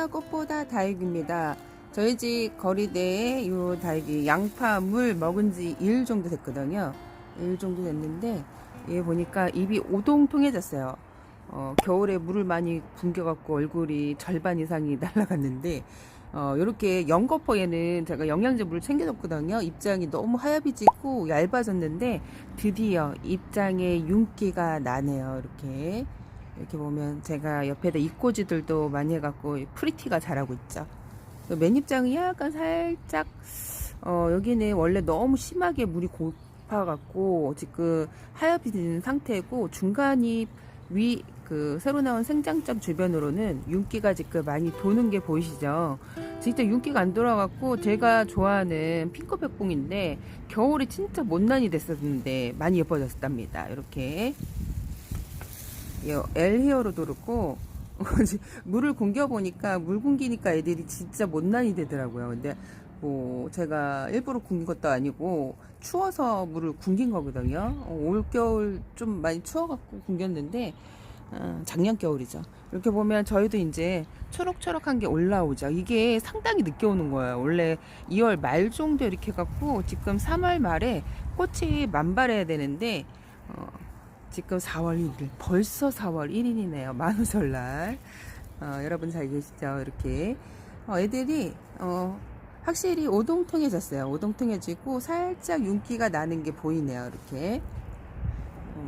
꽃보다 꽃보다 다육입니다. 저희 집 거리대에 요 다육이 양파 물 먹은 지 2일 정도 됐거든요. 2일 정도 됐는데 얘 보니까 입이 오동통해졌어요. 겨울에 물을 많이 굶겨갖고 얼굴이 절반 이상이 날아갔는데 요렇게 연거포 얘는 제가 영양제 물을 챙겨줬거든요. 입장이 너무 하얗지고 얇아졌는데 드디어 입장에 윤기가 나네요. 이렇게 보면 제가 옆에다 이꼬지들도 많이 해갖고 프리티가 자라고 있죠. 맨입장이 약간 살짝 여기는 원래 너무 심하게 물이 고파갖고 지금 하얘진 상태고 중간이 위 그 새로 나온 생장점 주변으로는 윤기가 지금 많이 도는 게 보이시죠? 진짜 윤기가 안 돌아갖고 제가 좋아하는 핑크백봉인데 겨울에 진짜 못난이 됐었는데 많이 예뻐졌답니다. 이렇게 L 히어로도 그렇고 물을 굶겨보니까 물 굶기니까 애들이 진짜 못난이 되더라고요. 근데 뭐 제가 일부러 굶긴 것도 아니고 추워서 물을 굶긴 거거든요. 올겨울 좀 많이 추워갖고 굶겼는데 작년 겨울이죠. 이렇게 보면 저희도 이제 초록초록한 게 올라오죠. 이게 상당히 늦게 오는 거예요. 원래 2월 말 정도 이렇게 해갖고 지금 3월 말에 꽃이 만발해야 되는데 지금 4월 1일 벌써 4월 1일이네요. 만우절날. 여러분 잘 계시죠? 이렇게 애들이 확실히 오동통해졌어요. 오동통해지고 살짝 윤기가 나는 게 보이네요. 이렇게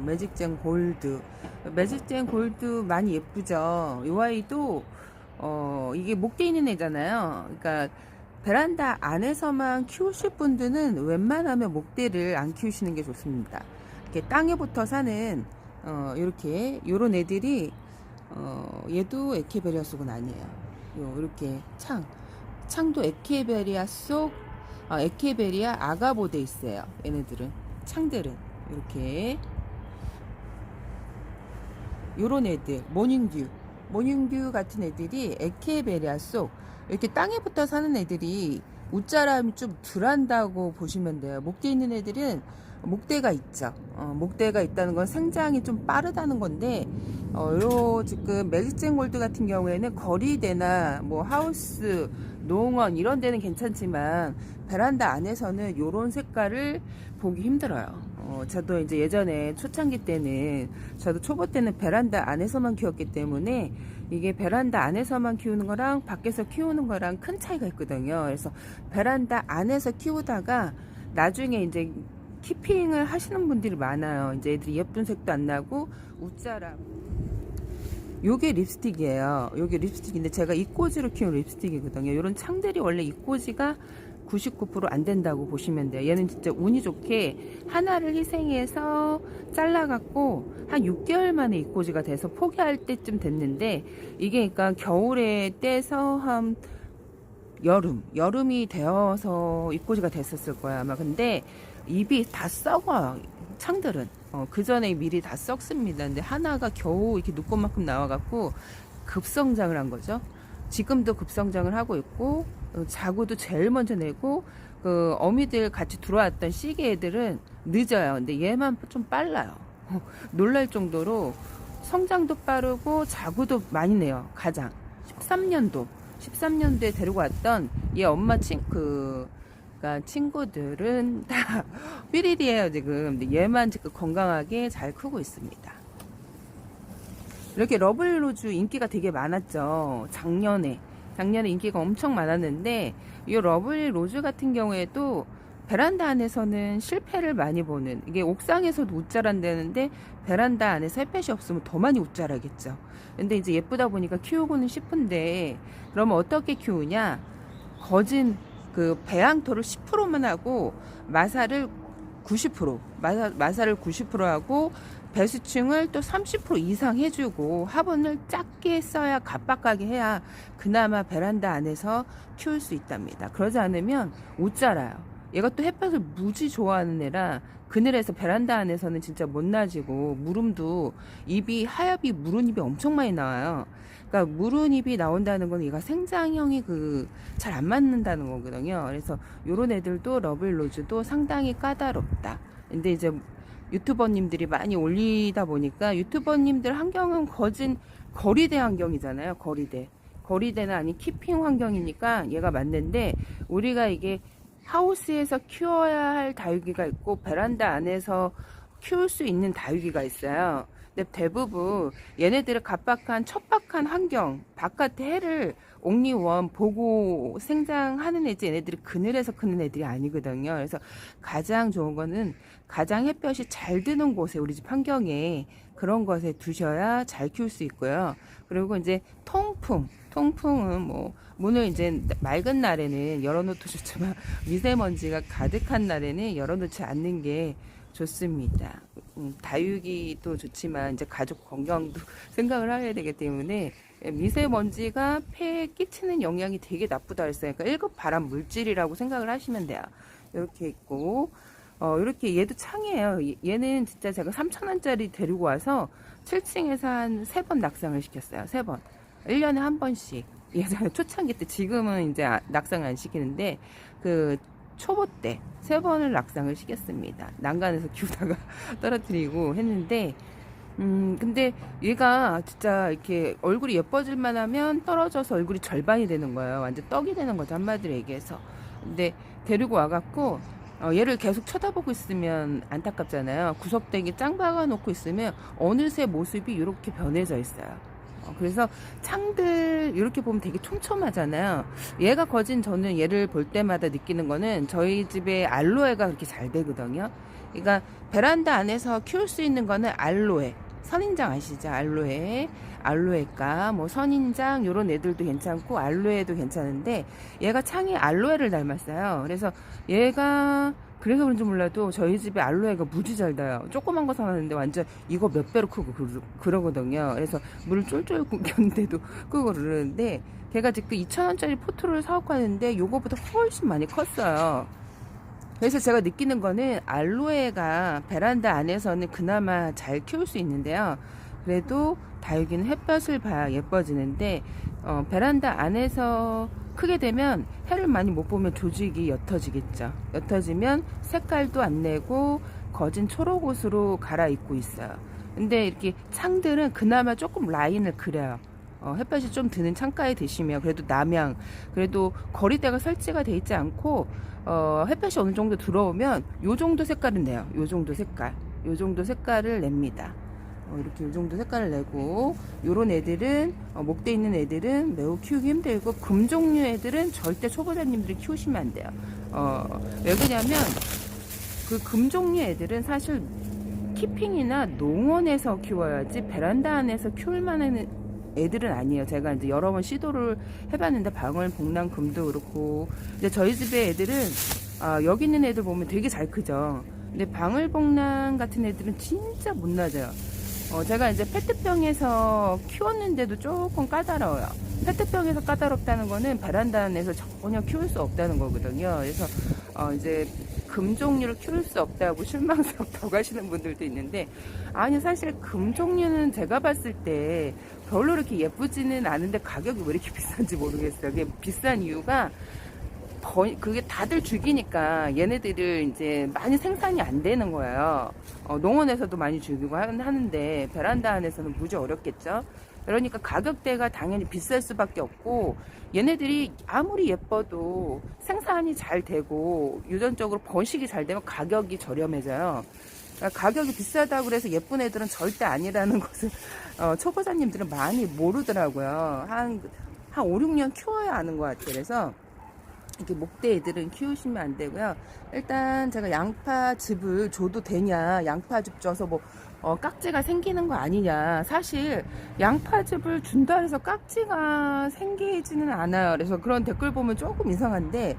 매직젠 골드, 매직젠 골드 많이 예쁘죠. 이 아이도 이게 목대 있는 애잖아요. 그러니까 베란다 안에서만 키우실 분들은 웬만하면 목대를 안 키우시는 게 좋습니다. 이렇게 땅에 붙어 사는 이렇게 요런 애들이 얘도 에케베리아 속은 아니에요. 이렇게 창도 에케베리아 속 에케베리아 아가보데 있어요. 얘네들은 창들은 이렇게 요런 애들 모닝듀 같은 애들이 에케베리아 속 이렇게 땅에 붙어 사는 애들이 웃자람이 좀 덜한다고 보시면 돼요. 목대 있는 애들은 목대가 있죠. 목대가 있다는 건 생장이 좀 빠르다는 건데 요 지금 매직젠 골드 같은 경우에는 거리대나 뭐 하우스 농원 이런 데는 괜찮지만 베란다 안에서는 요런 색깔을 보기 힘들어요. 저도 이제 예전에 초창기 때는 저도 초보 때는 베란다 안에서만 키웠기 때문에 이게 베란다 안에서만 키우는 거랑 밖에서 키우는 거랑 큰 차이가 있거든요. 그래서 베란다 안에서 키우다가 나중에 이제 키핑을 하시는 분들이 많아요. 이제 애들이 예쁜 색도 안 나고 웃자라. 요게 립스틱이에요. 요게 립스틱인데 제가 이꼬지로 키운 립스틱이거든요. 이런 창들이 원래 이꼬지가 99% 안 된다고 보시면 돼요. 얘는 진짜 운이 좋게 하나를 희생해서 잘라갖고 한 6개월 만에 이꼬지가 돼서 포기할 때쯤 됐는데 이게 그러니까 겨울에 떼서 한 여름이 되어서 이꼬지가 됐었을 거야 아마. 근데 잎이 다 썩어요. 창들은 그 전에 미리 다 썩습니다. 근데 하나가 겨우 이렇게 눈꽃만큼 나와갖고 급성장을 한 거죠. 지금도 급성장을 하고 있고 자구도 제일 먼저 내고 그 어미들 같이 들어왔던 시계 애들은 늦어요. 근데 얘만 좀 빨라요. 놀랄 정도로 성장도 빠르고 자구도 많이 내요. 가장 13년도에 데리고 왔던 얘 엄마 친구들은 다 삐리리예요 지금. 근데 얘만 지금 건강하게 잘 크고 있습니다. 이렇게 러블로즈 인기가 되게 많았죠. 작년에 인기가 엄청 많았는데 이 러블로즈 같은 경우에도 베란다 안에서는 실패를 많이 보는, 이게 옥상에서도 웃자란다는데 베란다 안에서 햇볕이 없으면 더 많이 웃자라겠죠. 근데 이제 예쁘다 보니까 키우고는 싶은데 그러면 어떻게 키우냐? 거진 그 배양토를 10%만 하고 마사를 90% 하고 배수층을 또 30% 이상 해주고 화분을 작게 써야 갑박하게 해야 그나마 베란다 안에서 키울 수 있답니다. 그러지 않으면 못 자라요. 얘가 또 햇볕을 무지 좋아하는 애라 그늘에서 베란다 안에서는 진짜 못 나지고 무름도 하엽이 무른 잎이 엄청 많이 나와요. 그러니까 무른 잎이 나온다는 건 얘가 생장형이 잘 안 맞는다는 거거든요. 그래서 요런 애들도 러블로즈도 상당히 까다롭다. 근데 이제 유튜버님들이 많이 올리다 보니까 유튜버님들 환경은 거진 거리대 환경이잖아요. 거리대. 거리대나 아닌 키핑 환경이니까 얘가 맞는데, 우리가 이게 하우스에서 키워야 할 다육이가 있고 베란다 안에서 키울 수 있는 다육이가 있어요. 근데 대부분 얘네들의 각박한 척박한 환경, 바깥의 해를 옥리원 보고 생장하는 애지, 얘네들이 그늘에서 크는 애들이 아니거든요. 그래서 가장 좋은 거는 가장 햇볕이 잘 드는 곳에, 우리 집 환경에 그런 것에 두셔야 잘 키울 수 있고요. 그리고 이제 통풍은 뭐 문을 이제 맑은 날에는 열어놓도 좋지만 미세먼지가 가득한 날에는 열어놓지 않는 게 좋습니다. 다육이도 좋지만 이제 가족 건강도 생각을 해야 되기 때문에 미세먼지가 폐에 끼치는 영향이 되게 나쁘다 했어요. 그러니까 1급 발암 물질이라고 생각을 하시면 돼요. 이렇게 있고, 이렇게 얘도 창이에요. 얘는 진짜 제가 3,000원짜리 데리고 와서 7층에서 한 3번 낙상을 시켰어요. 3번. 1년에 한 번씩. 예전에 초창기 때, 지금은 이제 낙상을 안 시키는데, 그 초보 때 3번을 낙상을 시켰습니다. 난간에서 키우다가 떨어뜨리고 했는데, 근데 얘가 진짜 이렇게 얼굴이 예뻐질만 하면 떨어져서 얼굴이 절반이 되는 거예요. 완전 떡이 되는 거죠, 한마디로 얘기해서. 근데 데리고 와갖고 얘를 계속 쳐다보고 있으면 안타깝잖아요. 구석대기 짱 박아놓고 있으면 어느새 모습이 이렇게 변해져 있어요. 그래서 창들 이렇게 보면 되게 촘촘하잖아요. 얘가 거진, 저는 얘를 볼 때마다 느끼는 거는 저희 집에 알로에가 그렇게 잘 되거든요. 그러니까 베란다 안에서 키울 수 있는 거는 알로에, 선인장 아시죠? 알로에가 뭐 선인장 요런 애들도 괜찮고 알로에도 괜찮은데, 얘가 창이 알로에를 닮았어요. 그래서 얘가, 그래서 그런지 몰라도 저희 집에 알로에가 무지 잘 닿아요. 조그만 거 사놨는데 완전 이거 몇 배로 크고 그러거든요. 그래서 물을 쫄쫄 굶겼는데도 크고 그러는데, 걔가 지금 2,000원짜리 포트를 사갖고 하는데 요거보다 훨씬 많이 컸어요. 그래서 제가 느끼는 거는 알로에가 베란다 안에서는 그나마 잘 키울 수 있는데요. 그래도 다육이는 햇볕을 봐야 예뻐지는데, 베란다 안에서 크게 되면 해를 많이 못 보면 조직이 옅어지겠죠. 옅어지면 색깔도 안 내고 거진 초록옷으로 갈아입고 있어요. 근데 이렇게 창들은 그나마 조금 라인을 그려요. 햇볕이 좀 드는 창가에 두시면 그래도 남양, 그래도 거리대가 설치가 돼 있지 않고 햇볕이 어느 정도 들어오면 요 정도 색깔은 내요. 요 정도 색깔을 냅니다. 이렇게 요 정도 색깔을 내고, 요런 애들은 목대 있는 애들은 매우 키우기 힘들고, 금 종류 애들은 절대 초보자님들이 키우시면 안 돼요. 왜 그러냐면 그 금 종류 애들은 사실 키핑이나 농원에서 키워야지 베란다 안에서 키울 만한 애들은 아니에요. 제가 이제 여러 번 시도를 해봤는데, 방울 복랑 금도 그렇고, 근데 저희 집에 애들은 여기 있는 애들 보면 되게 잘 크죠. 근데 방울 복랑 같은 애들은 진짜 못 낮아요. 제가 이제 페트병에서 키웠는데도 조금 까다로워요. 페트병에서 까다롭다는 거는 베란다 안에서 전혀 키울 수 없다는 거거든요. 그래서 이제 금 종류를 키울 수 없다고 실망스럽다고 하시는 분들도 있는데, 아니 사실 금 종류는 제가 봤을 때 별로 이렇게 예쁘지는 않은데 가격이 왜 이렇게 비싼지 모르겠어요. 그게 비싼 이유가 그게 다들 죽이니까 얘네들을 이제 많이 생산이 안 되는 거예요. 농원에서도 많이 죽이고 하는데 베란다 안에서는 무지 어렵겠죠. 그러니까 가격대가 당연히 비쌀 수밖에 없고, 얘네들이 아무리 예뻐도 생산이 잘 되고 유전적으로 번식이 잘 되면 가격이 저렴해져요. 그러니까 가격이 비싸다고 그래서 예쁜 애들은 절대 아니라는 것을 초보자님들은 많이 모르더라고요. 한 5, 6년 키워야 아는 것 같아요. 그래서 이렇게 목대 애들은 키우시면 안 되고요. 일단 제가 양파즙을 줘도 되냐, 양파즙 줘서 뭐 깍지가 생기는 거 아니냐. 사실 양파즙을 준다 해서 깍지가 생기지는 않아요. 그래서 그런 댓글 보면 조금 이상한데,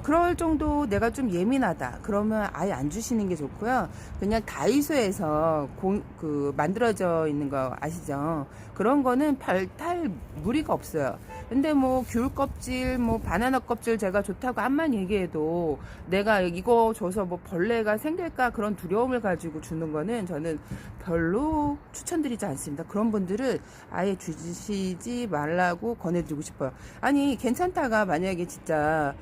그럴 정도 내가 좀 예민하다 그러면 아예 안 주시는 게 좋고요. 그냥 다이소에서 만들어져 있는 거 아시죠? 그런 거는 별탈 무리가 없어요. 근데 뭐 귤 껍질, 뭐 바나나 껍질 제가 좋다고 암만 얘기해도 내가 이거 줘서 뭐 벌레가 생길까 그런 두려움을 가지고 주는 거는 저는 별로 추천드리지 않습니다. 그런 분들은 아예 주시지 말라고 권해드리고 싶어요. 아니 괜찮다가 만약에 진짜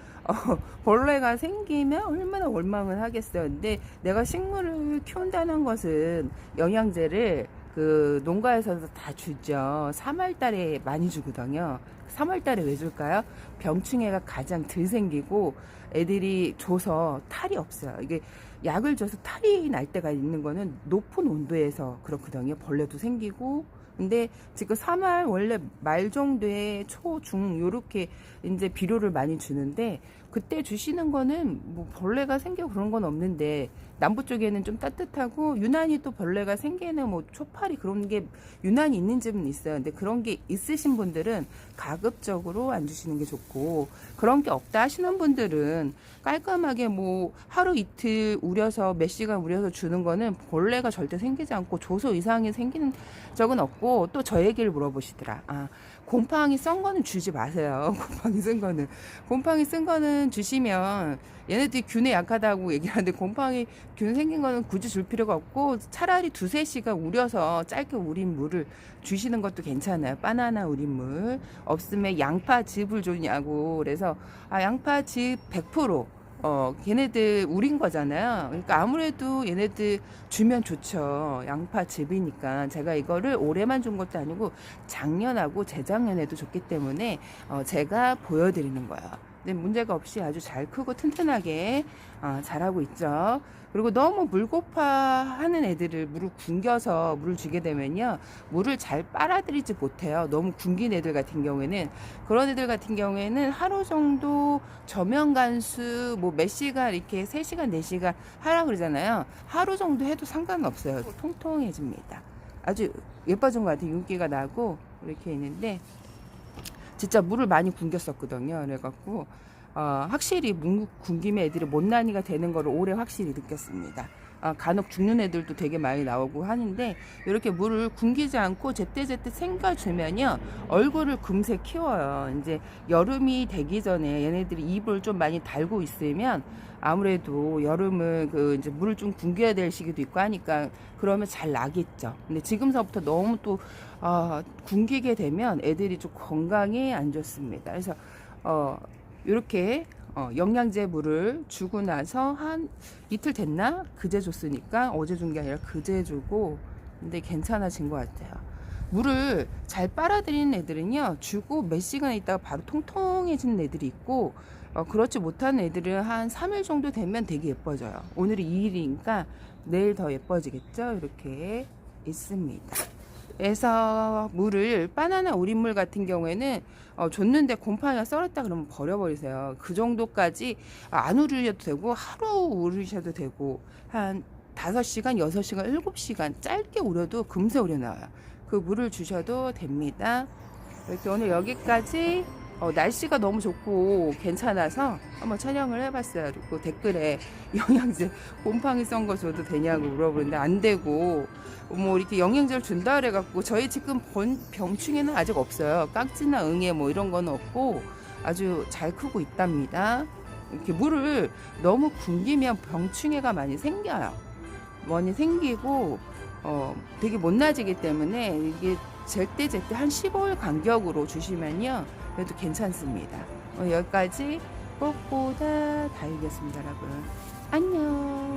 벌레가 생기면 얼마나 원망을 하겠어요. 근데 내가 식물을 키운다는 것은 영양제를 그 농가에서 다 주죠. 3월 달에 많이 주거든요. 3월달에 왜 줄까요? 병충해가 가장 덜 생기고 애들이 줘서 탈이 없어요. 이게 약을 줘서 탈이 날 때가 있는 거는 높은 온도에서 그렇거든요. 벌레도 생기고. 근데 지금 3월 원래 말 정도에 초, 중 요렇게 이제 비료를 많이 주는데 그때 주시는 거는 뭐 벌레가 생기고 그런 건 없는데 남부 쪽에는 좀 따뜻하고 유난히 또 벌레가 생기는 뭐 초파리 그런 게 유난히 있는 집은 있어요. 근데 그런 게 있으신 분들은 가급적으로 안 주시는 게 좋고 그런 게 없다 하시는 분들은 깔끔하게 뭐 하루 이틀 우려서 몇 시간 우려서 주는 거는 벌레가 절대 생기지 않고 조소 이상이 생기는 적은 없고 또 저 얘기를 물어보시더라. 곰팡이 썬 거는 주지 마세요. 곰팡이 쓴 거는 주시면 얘네들이 균에 약하다고 얘기하는데 곰팡이 균 생긴 거는 굳이 줄 필요가 없고 차라리 2~3시간 우려서 짧게 우린 물을 주시는 것도 괜찮아요. 바나나 우린 물 없으면 양파즙을 주냐고. 그래서 양파즙 100% 걔네들 우린 거잖아요. 그러니까 아무래도 얘네들 주면 좋죠. 양파즙이니까. 제가 이거를 올해만 준 것도 아니고 작년하고 재작년에도 줬기 때문에 제가 보여드리는 거예요. 근데 문제가 없이 아주 잘 크고 튼튼하게 자라고 있죠. 그리고 너무 물고파 하는 애들을 물을 굶겨서 물을 주게 되면요, 물을 잘 빨아들이지 못해요. 너무 굶긴 애들 같은 경우에는. 그런 애들 같은 경우에는 하루 정도 저면 간수 뭐 몇 시간 이렇게 3시간 4시간 하라 그러잖아요. 하루 정도 해도 상관없어요. 통통해집니다. 아주 예뻐진 것 같아요. 윤기가 나고 이렇게 있는데 진짜 물을 많이 굶겼었거든요. 그래갖고 확실히 물 굶김에 애들이 못난이가 되는 거를 올해 확실히 느꼈습니다. 간혹 죽는 애들도 되게 많이 나오고 하는데 이렇게 물을 굶기지 않고 제때제때 생겨주면요 얼굴을 금세 키워요. 이제 여름이 되기 전에 얘네들이 입을 좀 많이 달고 있으면 아무래도 여름은 이제 물을 좀 굶겨야 될 시기도 있고 하니까 그러면 잘 나겠죠. 근데 지금서부터 너무 또 굶기게 되면 애들이 좀 건강에 안 좋습니다. 그래서 이렇게 영양제 물을 주고 나서 한 이틀 됐나? 그제 줬으니까 어제 준 게 아니라 그제 주고 근데 괜찮아진 것 같아요. 물을 잘 빨아들이는 애들은요 주고 몇 시간 있다가 바로 통통해지는 애들이 있고 그렇지 못한 애들은 한 3일 정도 되면 되게 예뻐져요. 오늘이 2일이니까 내일 더 예뻐지겠죠. 이렇게 있습니다. 그래서 물을 바나나 우린물 같은 경우에는 줬는데 곰팡이가 썰었다 그러면 버려버리세요. 그 정도까지 안 우리셔도 되고 하루 우리셔도 되고 한 5시간, 6시간, 7시간 짧게 우려도 금세 우려나와요. 그 물을 주셔도 됩니다. 이렇게 오늘 여기까지 날씨가 너무 좋고 괜찮아서 한번 촬영을 해봤어요. 그리고 댓글에 영양제 곰팡이 썬 거 줘도 되냐고 물어보는데 안 되고 뭐 이렇게 영양제를 준다 그래갖고 저희 지금 본 병충해는 아직 없어요. 깍지나 응애 뭐 이런 거는 없고 아주 잘 크고 있답니다. 이렇게 물을 너무 굶기면 병충해가 많이 생겨요. 많이 생기고 되게 못 나지기 때문에 이게 제때 한 15일 간격으로 주시면요 그래도 괜찮습니다. 여기까지 꽃보다 다육이었습니다, 여러분. 안녕.